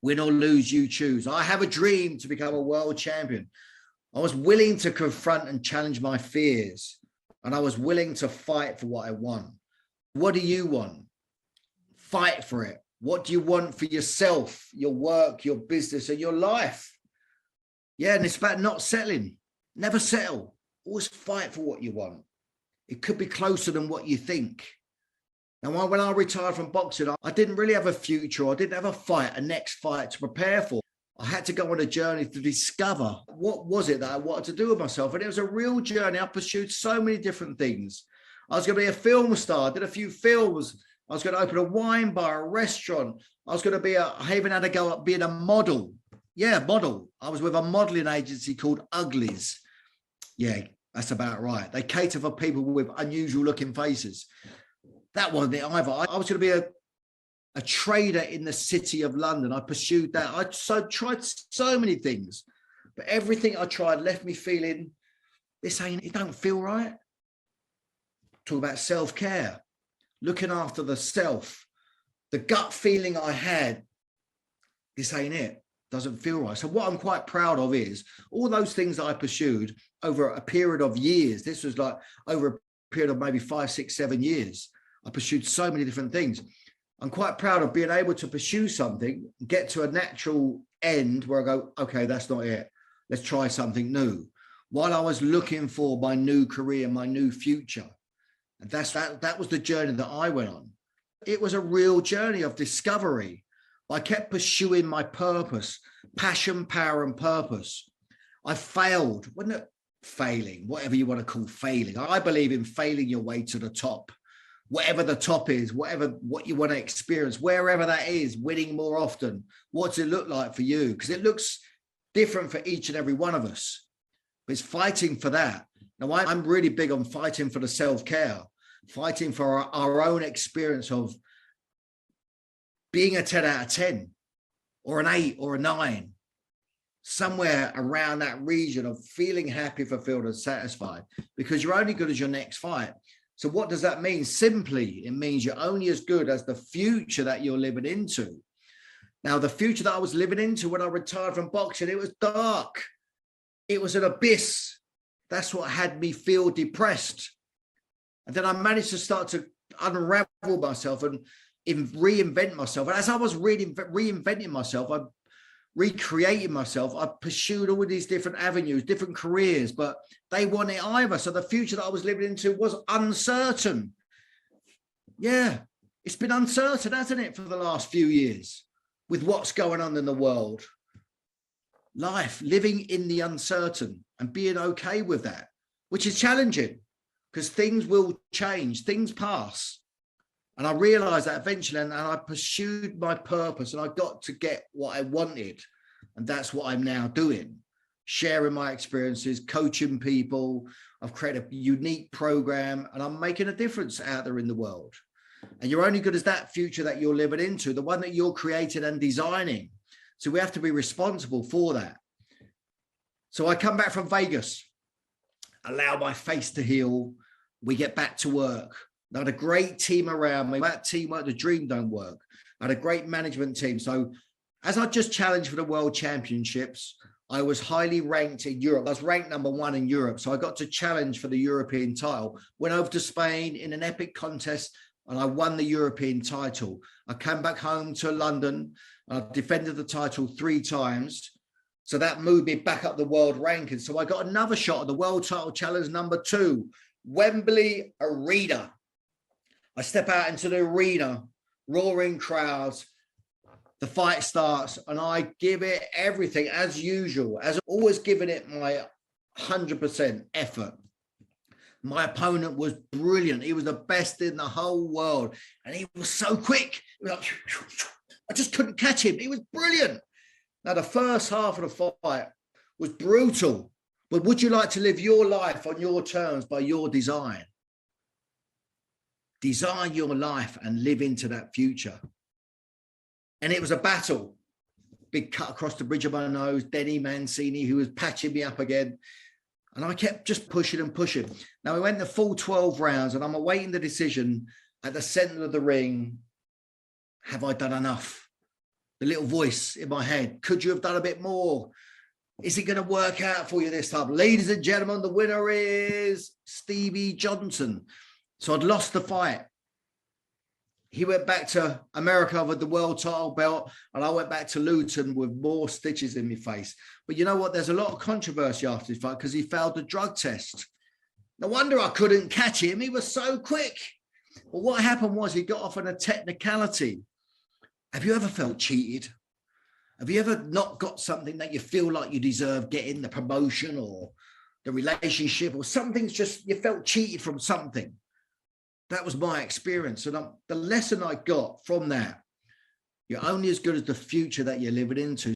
Win or lose, you choose. I have a dream to become a world champion. I was willing to confront and challenge my fears, and I was willing to fight for what I want. What do you want? Fight for it. What do you want for yourself, your work, your business, and your life? Yeah, and it's about not settling. Never settle. Always fight for what you want. It could be closer than what you think. Now, when I retired from boxing, I didn't really have a future. I didn't have a fight, a next fight to prepare for. I had to go on a journey to discover what was it that I wanted to do with myself. And it was a real journey. I pursued so many different things. I was going to be a film star. I did a few films. I was going to open a wine bar, a restaurant. I was going to be I even had to go up being a model. Yeah, model. I was with a modeling agency called Uglies. Yeah, that's about right. They cater for people with unusual looking faces. That wasn't it either. I was going to be a trader in the city of London. I pursued that. I tried so many things, but everything I tried left me feeling, it don't feel right. Talk about self-care, looking after the self, the gut feeling I had, this ain't it. Doesn't feel right. So what I'm quite proud of is all those things that I pursued over a period of years. This was like over a period of maybe 5, 6, 7 years. I pursued so many different things. I'm quite proud of being able to pursue something, get to a natural end where I go, okay, that's not it. Let's try something new. While I was looking for my new career, my new future. And that was the journey that I went on. It was a real journey of discovery. I kept pursuing my purpose, passion, power, and purpose. I failed, wasn't it? Failing, whatever you want to call failing. I believe in failing your way to the top. Whatever the top is, what you want to experience, wherever that is, winning more often. What's it look like for you? Because it looks different for each and every one of us. But it's fighting for that. Now, I'm really big on fighting for the self-care, fighting for our own experience of being a 10 out of 10 or an 8 or a 9, somewhere around that region of feeling happy, fulfilled and satisfied, because you're only good as your next fight. So what does that mean? Simply, it means you're only as good as the future that you're living into. Now, the future that I was living into when I retired from boxing, it was dark. It was an abyss. That's what had me feel depressed. And then I managed to start to unravel myself and reinvent myself. And as I was reinventing myself, I recreating myself, I pursued all of these different avenues, different careers, but they weren't it either. So the future that I was living into was uncertain. Yeah, it's been uncertain, hasn't it, for the last few years with what's going on in the world. Life, living in the uncertain and being okay with that, which is challenging because things will change, things pass. And I realized that eventually, and I pursued my purpose and I got to get what I wanted. And that's what I'm now doing, sharing my experiences, coaching people. I've created a unique program and I'm making a difference out there in the world. And you're only good as that future that you're living into, the one that you're creating and designing. So we have to be responsible for that. So I come back from Vegas, allow my face to heal. We get back to work. I had a great team around me. That teamwork, the dream don't work. I had a great management team. So as I just challenged for the world championships, I was highly ranked in Europe. I was ranked #1 in Europe. So I got to challenge for the European title. Went over to Spain in an epic contest and I won the European title. I came back home to London. I defended the title 3 times. So that moved me back up the world ranking. So I got another shot at the world title challenge #2, Wembley Arena. I step out into the arena, roaring crowds, the fight starts, and I give it everything as usual, as always giving it my 100% effort. My opponent was brilliant. He was the best in the whole world, and he was so quick. He was like, I just couldn't catch him. He was brilliant. Now, the first half of the fight was brutal, but would you like to live your life on your terms by your design? Design your life and live into that future. And it was a battle. Big cut across the bridge of my nose, Denny Mancini, who was patching me up again. And I kept just pushing and pushing. Now, we went the full 12 rounds and I'm awaiting the decision at the center of the ring. Have I done enough? the little voice in my head. Could you have done a bit more? Is it going to work out for you this time? Ladies and gentlemen, the winner is Stevie Johnson. So I'd lost the fight. He went back to America with the world title belt, and I went back to Luton with more stitches in my face. But you know what? There's a lot of controversy after this fight because he failed the drug test. No wonder I couldn't catch him. He was so quick. But what happened was he got off on a technicality. Have you ever felt cheated? Have you ever not got something that you feel like you deserve getting, the promotion or the relationship or something's just, you felt cheated from something? That was my experience. And the lesson I got from that, you're only as good as the future that you're living into.